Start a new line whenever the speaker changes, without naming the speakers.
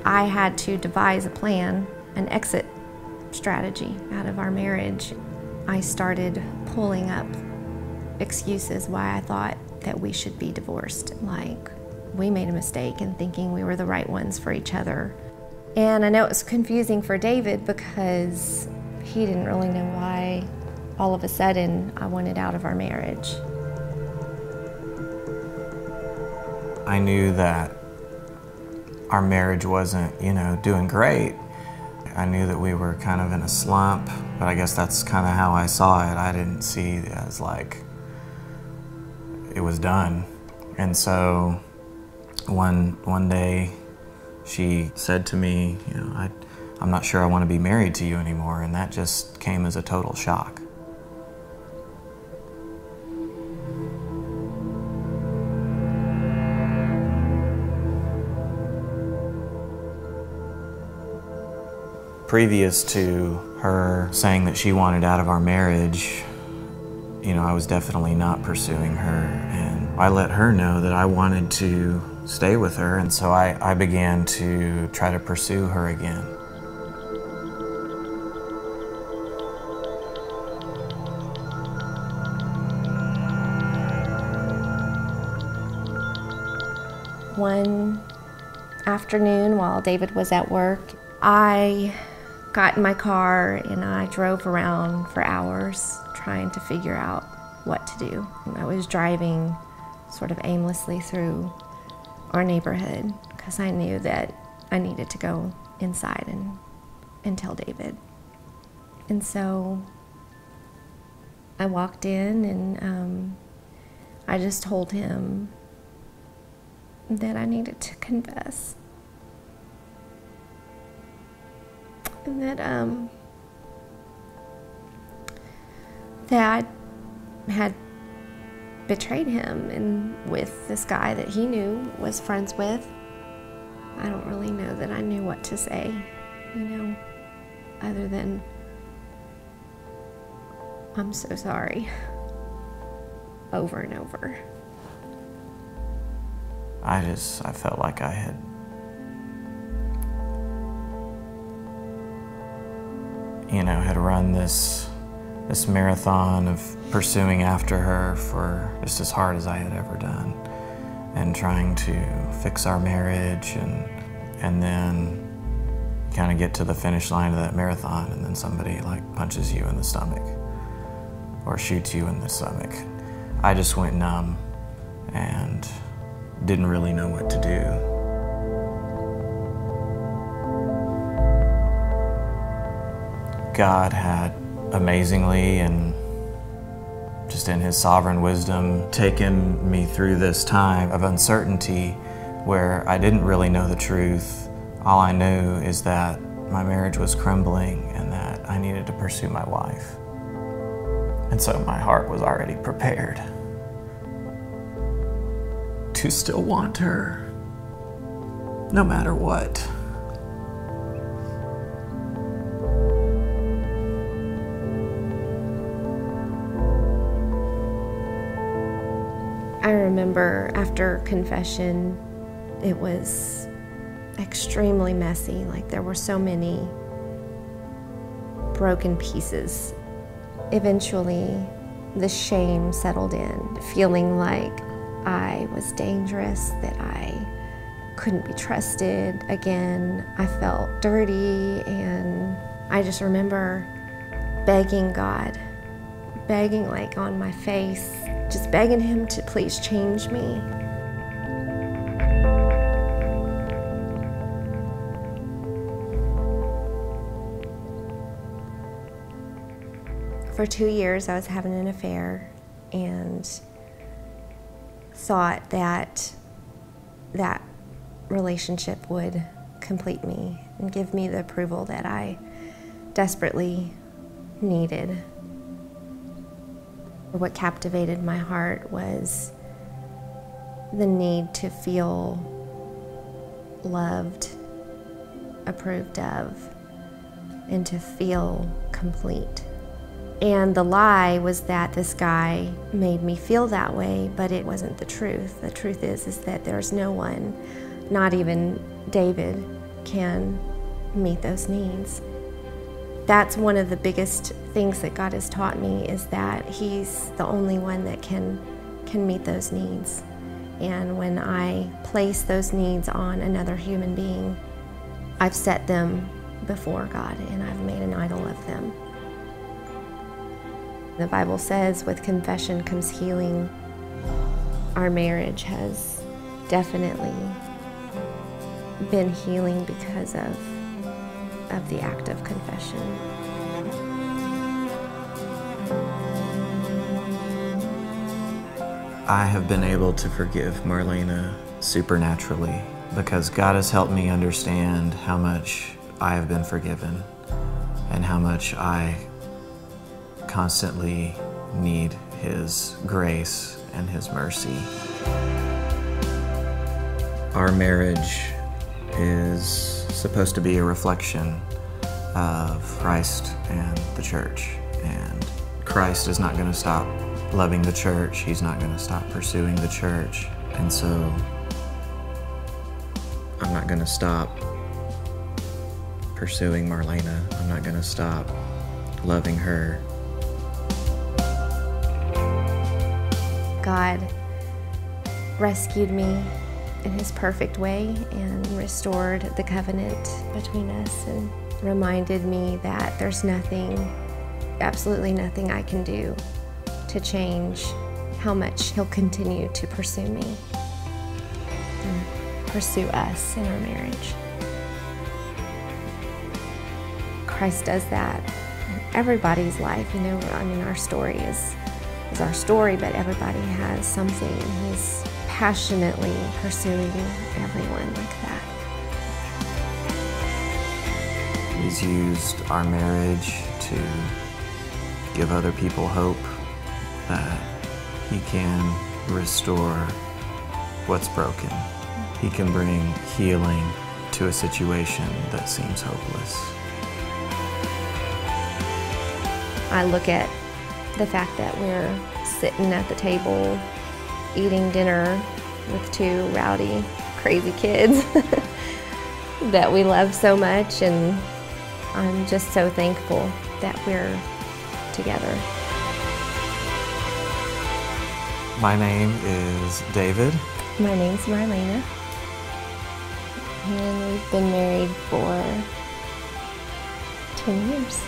I had to devise a plan, an exit strategy out of our marriage. I started pulling up excuses why I thought that we should be divorced. Like, we made a mistake in thinking we were the right ones for each other. And I know it was confusing for David because he didn't really know why all of a sudden I wanted out of our marriage.
I knew that our marriage wasn't, doing great. I knew that we were kind of in a slump, but I guess that's kind of how I saw it. I didn't see it as like it was done. And so one day she said to me, I'm not sure I want to be married to you anymore, and that just came as a total shock. Previous to her saying that she wanted out of our marriage, I was definitely not pursuing her, and I let her know that I wanted to stay with her, and so I began to try to pursue her again.
One afternoon while David was at work, I got in my car and I drove around for hours trying to figure out what to do. I was driving sort of aimlessly through our neighborhood because I knew that I needed to go inside and tell David. And so I walked in and I just told him that I needed to confess. And that I had betrayed him and with this guy that he knew was friends with. I don't really know that I knew what to say, other than I'm so sorry, over and over.
I felt like I had had run this marathon of pursuing after her for just as hard as I had ever done, and trying to fix our marriage and then kind of get to the finish line of that marathon, and then somebody punches you in the stomach or shoots you in the stomach. I just went numb and didn't really know what to do. God had amazingly and just in His sovereign wisdom taken me through this time of uncertainty where I didn't really know the truth. All I knew is that my marriage was crumbling and that I needed to pursue my wife. And so my heart was already prepared to still want her, no matter what.
I remember after confession, it was extremely messy. There were so many broken pieces. Eventually, the shame settled in, feeling like I was dangerous, that I couldn't be trusted again. I felt dirty, and I just remember begging God, begging on my face, just begging Him to please change me. For 2 years, I was having an affair and thought that that relationship would complete me and give me the approval that I desperately needed. What captivated my heart was the need to feel loved, approved of, and to feel complete. And the lie was that this guy made me feel that way, but it wasn't the truth. The truth is that there's no one, not even David, can meet those needs. That's one of the biggest things that God has taught me, is that He's the only one that can meet those needs. And when I place those needs on another human being, I've set them before God and I've made an idol of them. The Bible says with confession comes healing. Our marriage has definitely been healing because of the act of confession.
I have been able to forgive Marlena supernaturally because God has helped me understand how much I have been forgiven and how much I constantly need His grace and His mercy. Our marriage is supposed to be a reflection of Christ and the church, and Christ is not going to stop loving the church. He's not going to stop pursuing the church, and so I'm not going to stop pursuing Marlena. I'm not going to stop loving her.
God rescued me in His perfect way and restored the covenant between us and reminded me that there's nothing, absolutely nothing I can do to change how much He'll continue to pursue me and pursue us in our marriage. Christ does that in everybody's life. You know, I mean, our story is our story, but everybody has something, and He's passionately pursuing everyone like that.
He's used our marriage to give other people hope that He can restore what's broken. He can bring healing to a situation that seems hopeless.
I look at the fact that we're sitting at the table eating dinner with two rowdy, crazy kids that we love so much, and I'm just so thankful that we're together.
My name is David.
My name's Marlena, and we've been married for 10 years.